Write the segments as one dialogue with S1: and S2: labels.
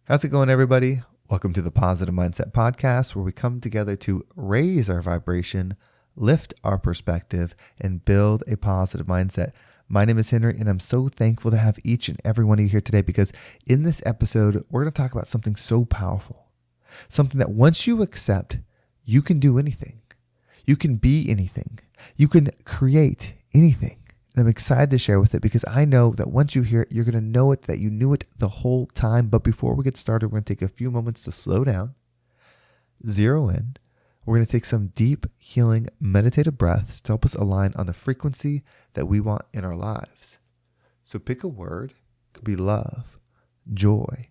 S1: How's it going, everybody? Welcome to the Positive Mindset Podcast, where we come together to raise our vibration, lift our perspective, and build a positive mindset. My name is Henry, and I'm so thankful to have each and every one of you here today because in this episode, we're going to talk about something so powerful, something that once you accept, you can do anything. You can be anything. You can create anything. And I'm excited to share with it because I know that once you hear it, you're going to know it, that you knew it the whole time. But before we get started, we're going to take a few moments to slow down, zero in. We're going to take some deep, healing, meditative breaths to help us align on the frequency that we want in our lives. So pick a word. It could be love, joy,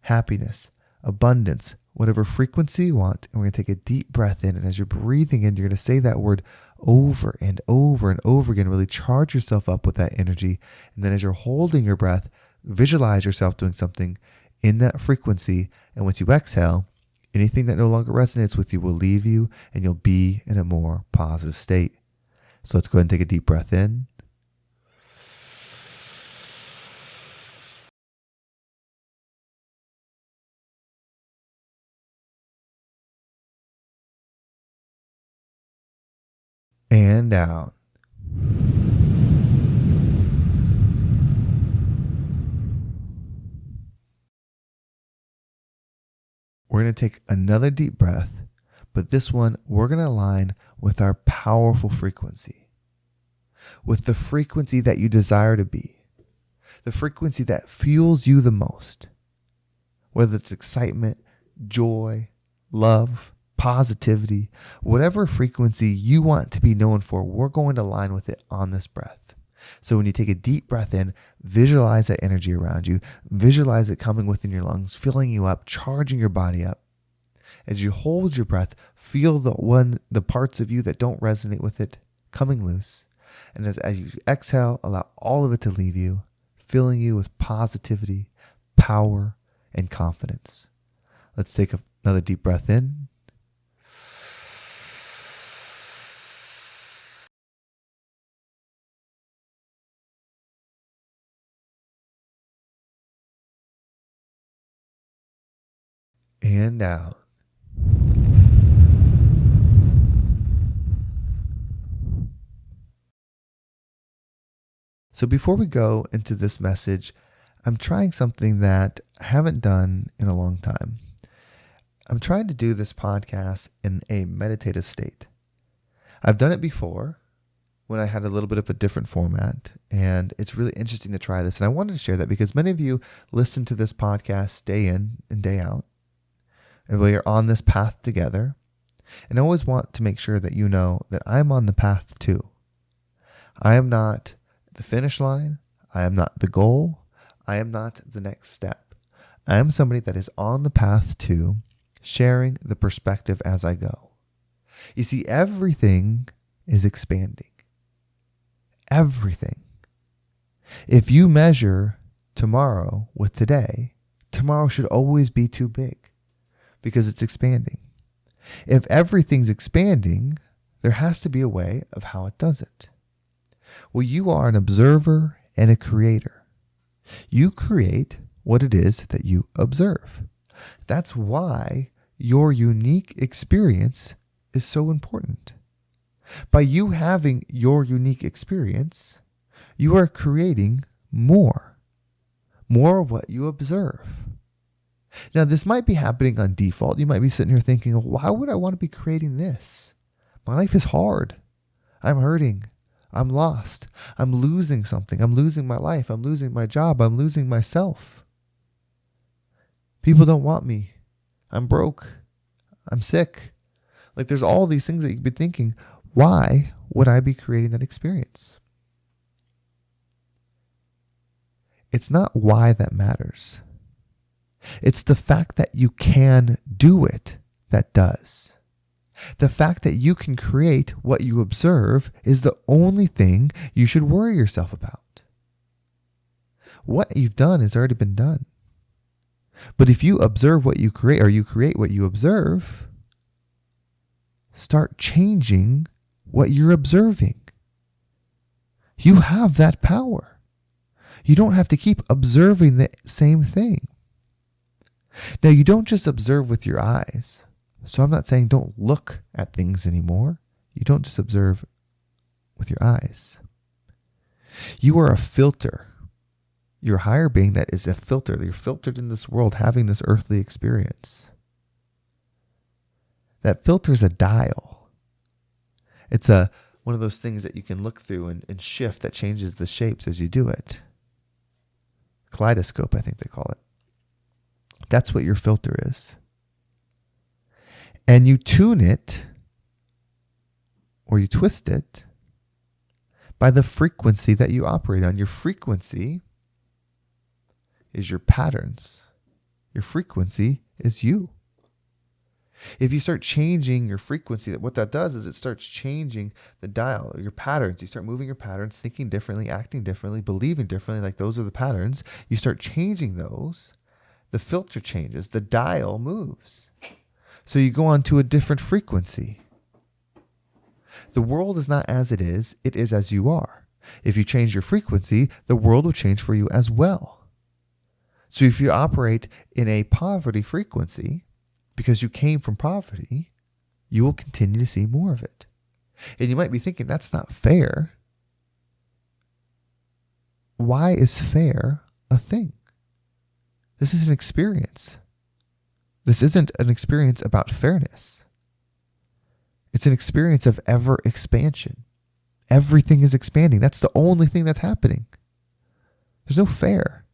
S1: happiness, abundance, whatever frequency you want. And we're going to take a deep breath in. And as you're breathing in, you're going to say that word over and over and over again. Really charge yourself up with that energy. And then as you're holding your breath, visualize yourself doing something in that frequency. And once you exhale, anything that no longer resonates with you will leave you and you'll be in a more positive state. So let's go ahead and take a deep breath in. And out. We're going to take another deep breath, but this one we're going to align with our powerful frequency, with the frequency that you desire to be, the frequency that fuels you the most, whether it's excitement, joy, love, positivity, whatever frequency you want to be known for, we're going to align with it on this breath. So when you take a deep breath in, visualize that energy around you, visualize it coming within your lungs, filling you up, charging your body up. As you hold your breath, feel the parts of you that don't resonate with it coming loose. And as you exhale, allow all of it to leave you, filling you with positivity, power, and confidence. Let's take another deep breath in. And out. So before we go into this message, I'm trying something that I haven't done in a long time. I'm trying to do this podcast in a meditative state. I've done it before when I had a little bit of a different format, and it's really interesting to try this. And I wanted to share that because many of you listen to this podcast day in and day out. And we are on this path together. And I always want to make sure that you know that I'm on the path too. I am not the finish line. I am not the goal. I am not the next step. I am somebody that is on the path to sharing the perspective as I go. You see, everything is expanding. Everything. If you measure tomorrow with today, tomorrow should always be too big because it's expanding. If everything's expanding, there has to be a way of how it does it. Well, you are an observer and a creator. You create what it is that you observe. That's why your unique experience is so important. By you having your unique experience, you are creating more of what you observe. Now, this might be happening on default. You might be sitting here thinking, why would I want to be creating this? My life is hard. I'm hurting. I'm lost. I'm losing something. I'm losing my life. I'm losing my job. I'm losing myself. People don't want me. I'm broke. I'm sick. Like there's all these things that you'd be thinking, why would I be creating that experience? It's not why that matters. It's the fact that you can do it that does. The fact that you can create what you observe is the only thing you should worry yourself about. What you've done has already been done. But if you observe what you create, or you create what you observe, start changing what you're observing. You have that power. You don't have to keep observing the same thing. Now, you don't just observe with your eyes. So I'm not saying don't look at things anymore. You don't just observe with your eyes. You are a filter. You're a higher being that is a filter. You're filtered in this world having this earthly experience. That filter is a dial. It's one of those things that you can look through and shift that changes the shapes as you do it. Kaleidoscope, I think they call it. That's what your filter is. And you tune it, or you twist it, by the frequency that you operate on. Your frequency is your patterns. Your frequency is you. If you start changing your frequency, what that does is it starts changing the dial, your patterns. You start moving your patterns, thinking differently, acting differently, believing differently, like those are the patterns. You start changing those. The filter changes. The dial moves. So you go on to a different frequency. The world is not as it is as you are. If you change your frequency, the world will change for you as well. So if you operate in a poverty frequency, because you came from poverty, you will continue to see more of it. And you might be thinking, that's not fair. Why is fair a thing? This is an experience. This isn't an experience about fairness. It's an experience of ever expansion. Everything is expanding. That's the only thing that's happening. There's no fair.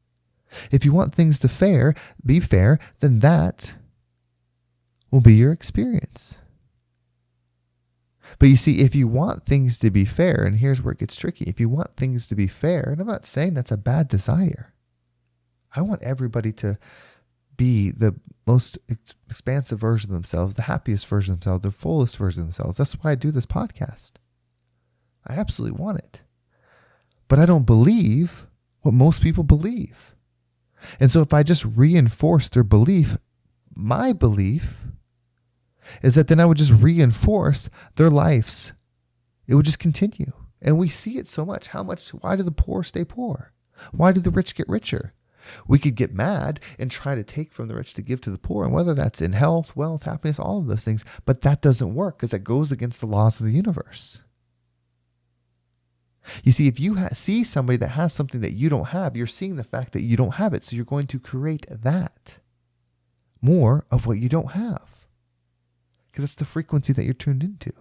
S1: If you want things to be fair, then that will be your experience. But you see, if you want things to be fair, and here's where it gets tricky. If you want things to be fair, and I'm not saying that's a bad desire. I want everybody to be the most expansive version of themselves, the happiest version of themselves, the fullest version of themselves. That's why I do this podcast. I absolutely want it. But I don't believe what most people believe. And so if I just reinforce their belief, my belief is that then I would just reinforce their lives. It would just continue. And we see it so much. Why do the poor stay poor? Why do the rich get richer? We could get mad and try to take from the rich to give to the poor, and whether that's in health, wealth, happiness, all of those things, but that doesn't work because that goes against the laws of the universe. You see, if you see somebody that has something that you don't have, you're seeing the fact that you don't have it, so you're going to create that, more of what you don't have, because that's the frequency that you're tuned into.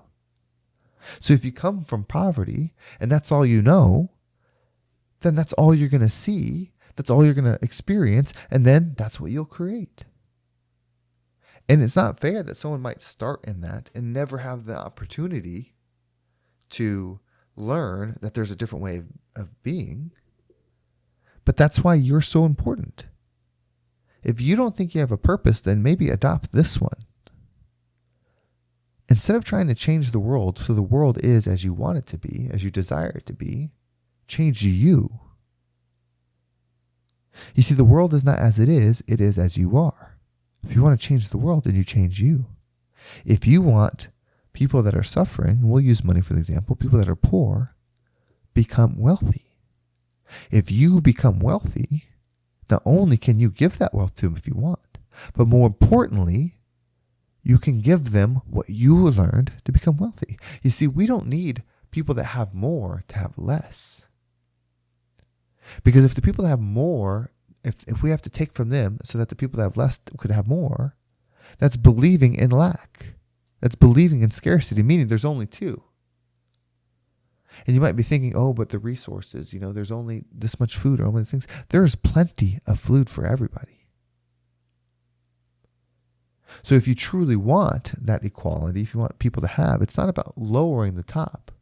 S1: So if you come from poverty and that's all you know, then that's all you're going to see. That's all you're going to experience, and then that's what you'll create. And it's not fair that someone might start in that and never have the opportunity to learn that there's a different way of being. But that's why you're so important. If you don't think you have a purpose, then maybe adopt this one. Instead of trying to change the world so the world is as you want it to be, as you desire it to be, change you. You see, the world is not as it is as you are. If you want to change the world, then you change you. If you want people that are suffering, and we'll use money for the example, people that are poor, become wealthy. If you become wealthy, not only can you give that wealth to them if you want, but more importantly, you can give them what you learned to become wealthy. You see, we don't need people that have more to have less. Because if the people that have more, if we have to take from them so that the people that have less could have more, that's believing in lack. That's believing in scarcity, meaning there's only two. And you might be thinking, oh, but the resources, there's only this much food or all these things. There is plenty of food for everybody. So if you truly want that equality, if you want people to have, it's not about lowering the top.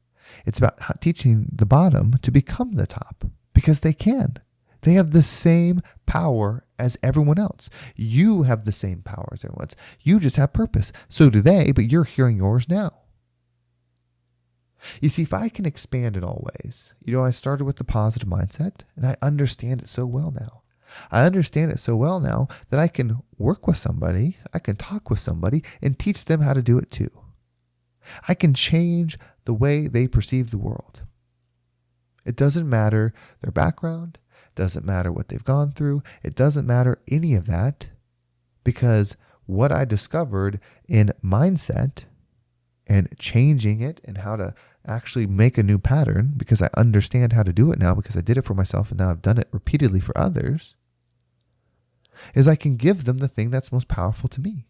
S1: It's about teaching the bottom to become the top. Because they can. They have the same power as everyone else. You have the same power as everyone else. You just have purpose. So do they, but you're hearing yours now. You see, if I can expand in all ways, I started with the positive mindset, and I understand it so well now. I understand it so well now that I can work with somebody, I can talk with somebody, and teach them how to do it too. I can change the way they perceive the world. It doesn't matter their background. It doesn't matter what they've gone through. It doesn't matter any of that. because what I discovered in mindset and changing it and how to actually make a new pattern, because I understand how to do it now because I did it for myself and now I've done it repeatedly for others, is I can give them the thing that's most powerful to me.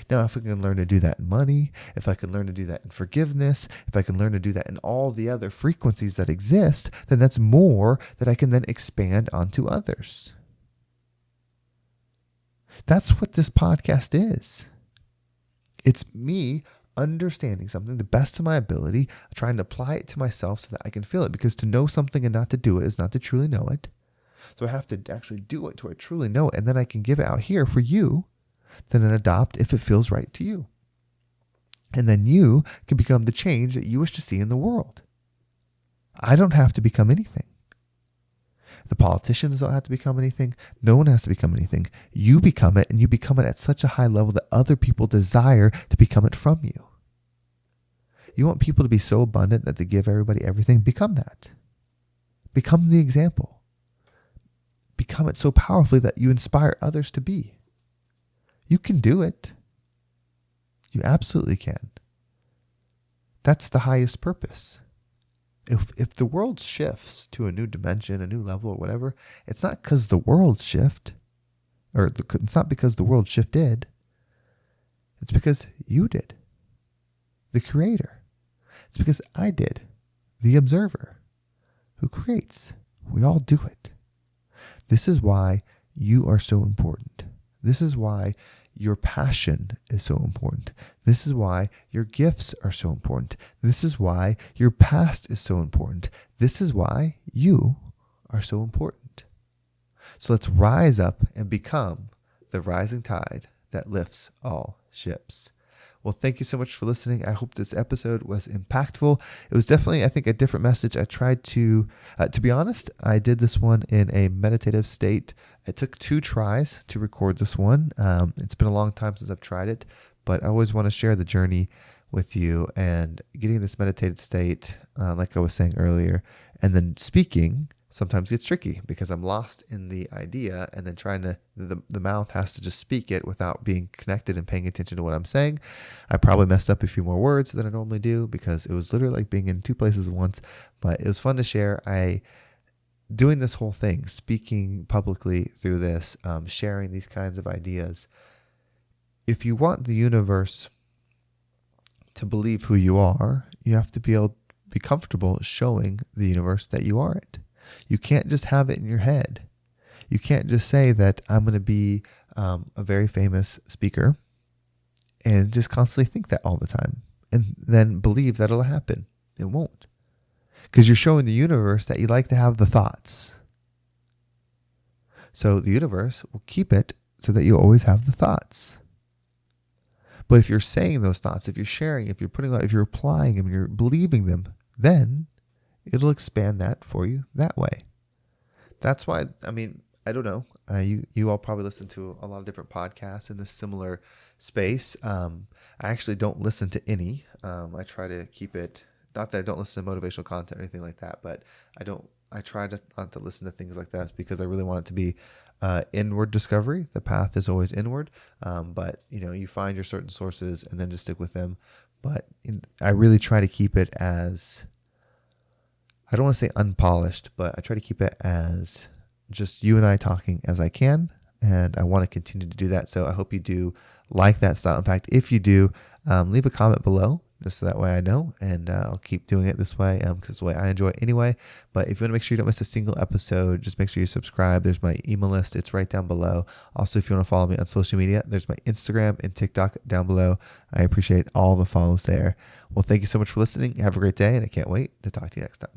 S1: Now, if I can learn to do that in money, if I can learn to do that in forgiveness, if I can learn to do that in all the other frequencies that exist, then that's more that I can then expand onto others. That's what this podcast is. It's me understanding something the best of my ability, trying to apply it to myself so that I can feel it. Because to know something and not to do it is not to truly know it. So I have to actually do it to I truly know it. And then I can give it out here for you, then adopt if it feels right to you. And then you can become the change that you wish to see in the world. I don't have to become anything. The politicians don't have to become anything. No one has to become anything. You become it, and you become it at such a high level that other people desire to become it from you. You want people to be so abundant that they give everybody everything? Become that. Become the example. Become it so powerfully that you inspire others to be. You can do it. You absolutely can. That's the highest purpose. If the world shifts to a new dimension, a new level or whatever, it's not because the world shift, or it's not because the world shifted. It's because you did, the creator. It's because I did, the observer, who creates. We all do it. This is why you are so important. This is why your passion is so important. This is why your gifts are so important. This is why your past is so important. This is why you are so important. So let's rise up and become the rising tide that lifts all ships. Well, thank you so much for listening. I hope this episode was impactful. It was definitely, I think, a different message. I tried to be honest, I did this one in a meditative state. It took 2 tries to record this one. It's been a long time since I've tried it, but I always want to share the journey with you, and getting this meditated state, like I was saying earlier, and then speaking sometimes gets tricky because I'm lost in the idea, and then trying to, the mouth has to just speak it without being connected and paying attention to what I'm saying. I probably messed up a few more words than I normally do because it was literally like being in 2 places at once, but it was fun to share. Doing this whole thing, speaking publicly through this, sharing these kinds of ideas. If you want the universe to believe who you are, you have to be comfortable showing the universe that you are it. You can't just have it in your head. You can't just say that I'm going to be a very famous speaker and just constantly think that all the time and then believe that it'll happen. It won't. Because you're showing the universe that you like to have the thoughts. So the universe will keep it so that you always have the thoughts. But if you're saying those thoughts, if you're sharing, if you're if you're applying them, you're believing them, then it'll expand that for you that way. That's why, I don't know. You all probably listen to a lot of different podcasts in this similar space. I actually don't listen to any. I try to keep it, not that I don't listen to motivational content or anything like that, but I try to not to listen to things like that because I really want it to be inward discovery. The path is always inward. But you find your certain sources and then just stick with them. But I really try to keep it as, I don't want to say unpolished, but I try to keep it as just you and I talking as I can. And I want to continue to do that. So I hope you do like that style. In fact, if you do, leave a comment below just so that way I know, and I'll keep doing it this way because it's the way I enjoy it anyway. But if you want to make sure you don't miss a single episode, just make sure you subscribe. There's my email list. It's right down below. Also, if you want to follow me on social media, there's my Instagram and TikTok down below. I appreciate all the follows there. Well, thank you so much for listening. Have a great day, and I can't wait to talk to you next time.